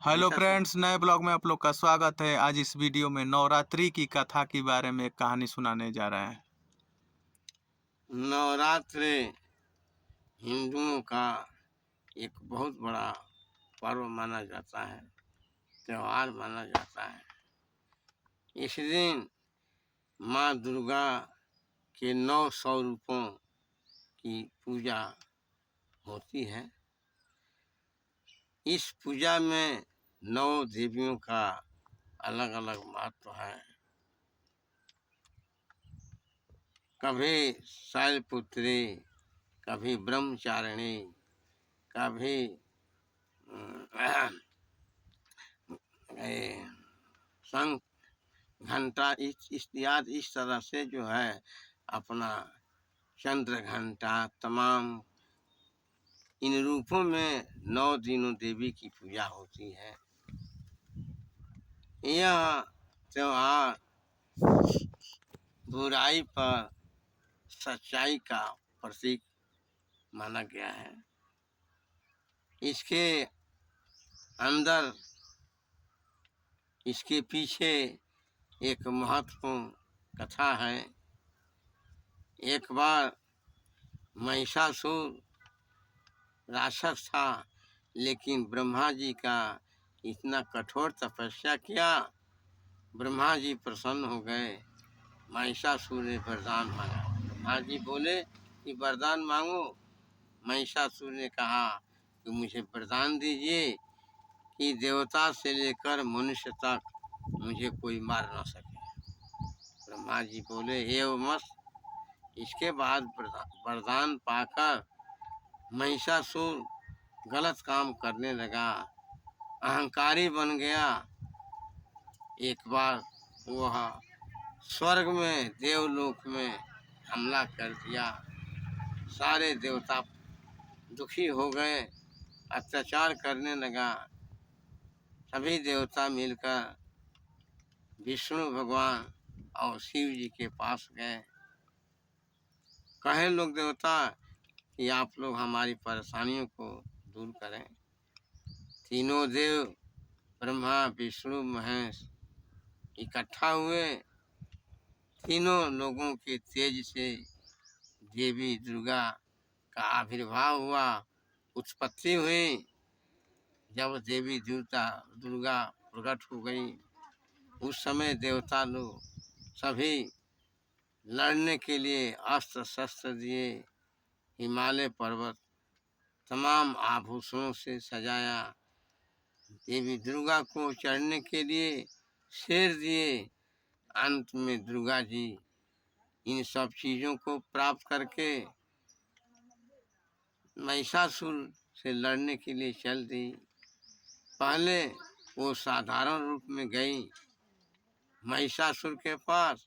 Hello ऐसा सब friends, नए ब्लॉग में आप लोग का स्वागत है। आज इस वीडियो में नवरात्रि की कथा के बारे में एक कहानी सुनाने जा रहे हैं। नवरात्रि हिंदुओं का एक बहुत बड़ा पर्व माना जाता है, त्योहार माना जाता है। इस दिन माँ दुर्गा के 900 रूपों की पूजा होती है। इस पूजा में 9 देवियों का अलग अलग महत्व है। कभी शैलपुत्री, कभी ब्रह्मचारिणी, कभी शंख घंटा, इस तरह से जो है अपना चंद्र घंटा तमाम इन रूपों में 9 दिनों देवी की पूजा होती है। यह त्योहार बुराई पर सच्चाई का प्रतीक माना गया है। इसके अंदर, इसके पीछे एक महत्वपूर्ण कथा है। एक बार महिषासुर राक्षस था, लेकिन ब्रह्मा जी का इतना कठोर तपस्या किया, ब्रह्मा जी प्रसन्न हो गए। महिषासुर ने वरदान मांगा। ब्रह्मा जी बोले कि वरदान मांगो। महिषासुर ने कहा कि मुझे वरदान दीजिए कि देवता से लेकर मनुष्य तक मुझे कोई मार ना सके। ब्रह्मा जी बोले एवं मस्त। इसके बाद वरदान पाकर महिषासुर गलत काम करने लगा, अहंकारी बन गया। एक बार वह स्वर्ग में, देवलोक में हमला कर दिया। सारे देवता दुखी हो गए, अत्याचार करने लगा। सभी देवता मिलकर विष्णु भगवान और शिव जी के पास गए। कहे लोग देवता कि आप लोग हमारी परेशानियों को दूर करें। तीनों देव ब्रह्मा विष्णु महेश इकट्ठा हुए। तीनों लोगों के तेज से देवी दुर्गा का आविर्भाव हुआ, उत्पत्ति हुई। जब देवी दुर्गा प्रकट हो गई, उस समय देवता लोग सभी लड़ने के लिए अस्त्र शस्त्र दिए। हिमालय पर्वत तमाम आभूषणों से सजाया। देवी दुर्गा को चढ़ने के लिए शेर दिए। अंत में दुर्गा जी इन सब चीज़ों को प्राप्त करके महिषासुर से लड़ने के लिए चल दी। पहले वो साधारण रूप में गई महिषासुर के पास।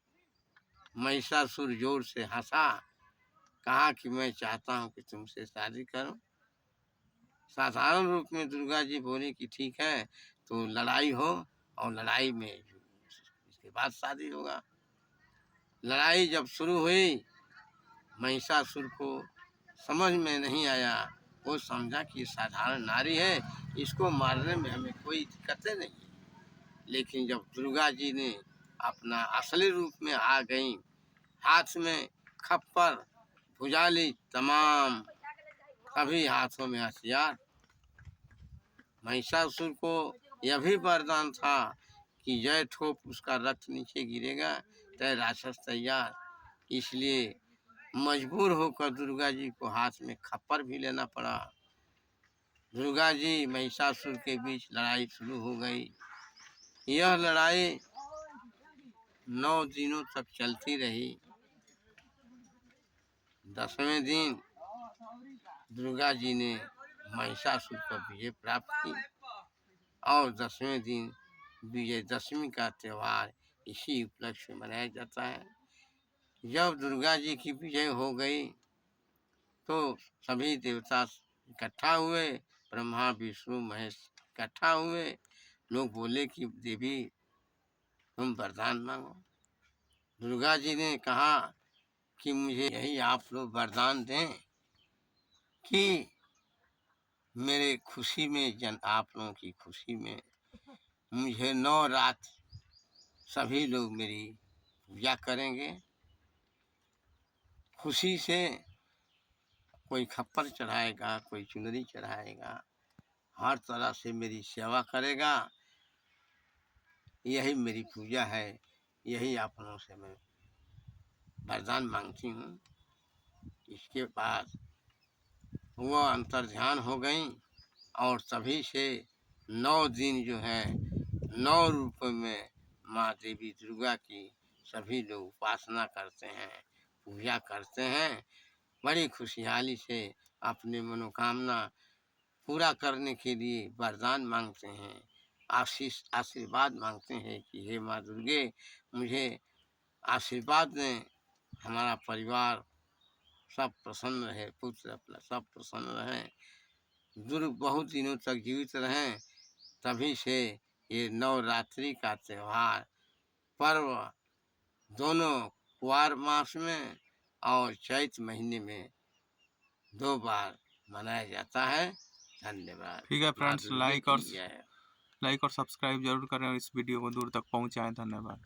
महिषासुर जोर से हंसा, कहा कि मैं चाहता हूँ कि तुमसे शादी करूं। साधारण रूप में दुर्गा जी बोली कि ठीक है, तो लड़ाई हो और लड़ाई में इसके बाद शादी होगा। लड़ाई जब शुरू हुई, महिषासुर को समझ में नहीं आया। वो समझा कि ये साधारण नारी है, इसको मारने में हमें कोई दिक्कतें नहीं है। लेकिन जब दुर्गा जी ने अपना असली रूप में आ गई, हाथ में खप्पर, भुजाली तमाम, सभी हाथों में हथियार। महिषासुर को यह भी वरदान था कि जय ठोप उसका रक्त नीचे गिरेगा, तय राक्षस तैयार। इसलिए मजबूर होकर दुर्गा जी को हाथ में खप्पर भी लेना पड़ा। दुर्गा जी महिषासुर के बीच लड़ाई शुरू हो गई। यह लड़ाई 9 दिनों तक चलती रही। 10वें दिन दुर्गा जी ने महिषासुर पर विजय प्राप्त की और 10वें दिन विजयदशमी का त्यौहार इसी उपलक्ष्य में मनाया जाता है। जब दुर्गा जी की विजय हो गई तो सभी देवता इकट्ठा हुए, ब्रह्मा विष्णु महेश इकट्ठा हुए। लोग बोले कि देवी तुम वरदान मांगो। दुर्गा जी ने कहा कि मुझे यही आप लोग वरदान दें कि मेरे खुशी में आप लोगों की खुशी में मुझे 9 रात सभी लोग मेरी पूजा करेंगे। खुशी से कोई खप्पर चढ़ाएगा, कोई चुनरी चढ़ाएगा, हर तरह से मेरी सेवा करेगा। यही मेरी पूजा है, यही आप लोगों से मैं वरदान मांगती हूँ। इसके बाद वो अंतर्ध्यान हो गई और तभी से 9 दिन जो है 9 रूप में माँ देवी दुर्गा की सभी लोग उपासना करते हैं, पूजा करते हैं। बड़ी खुशहाली से अपनी मनोकामना पूरा करने के लिए वरदान मांगते हैं, आशीर्वाद मांगते हैं कि हे माँ दुर्गे मुझे आशीर्वाद दें, हमारा परिवार सब प्रसन्न रहे, पुत्र अपना सब प्रसन्न रहें, बहुत दिनों तक जीवित रहें। तभी से ये नवरात्रि का त्योहार पर्व दोनों कुआर मास में और चैत महीने में 2 बार मनाया जाता है। धन्यवाद। ठीक है माँ फ्रेंड्स, दुर्गे की जय। लाइक और सब्सक्राइब जरूर करें और इस वीडियो को दूर तक पहुंचाएं। धन्यवाद।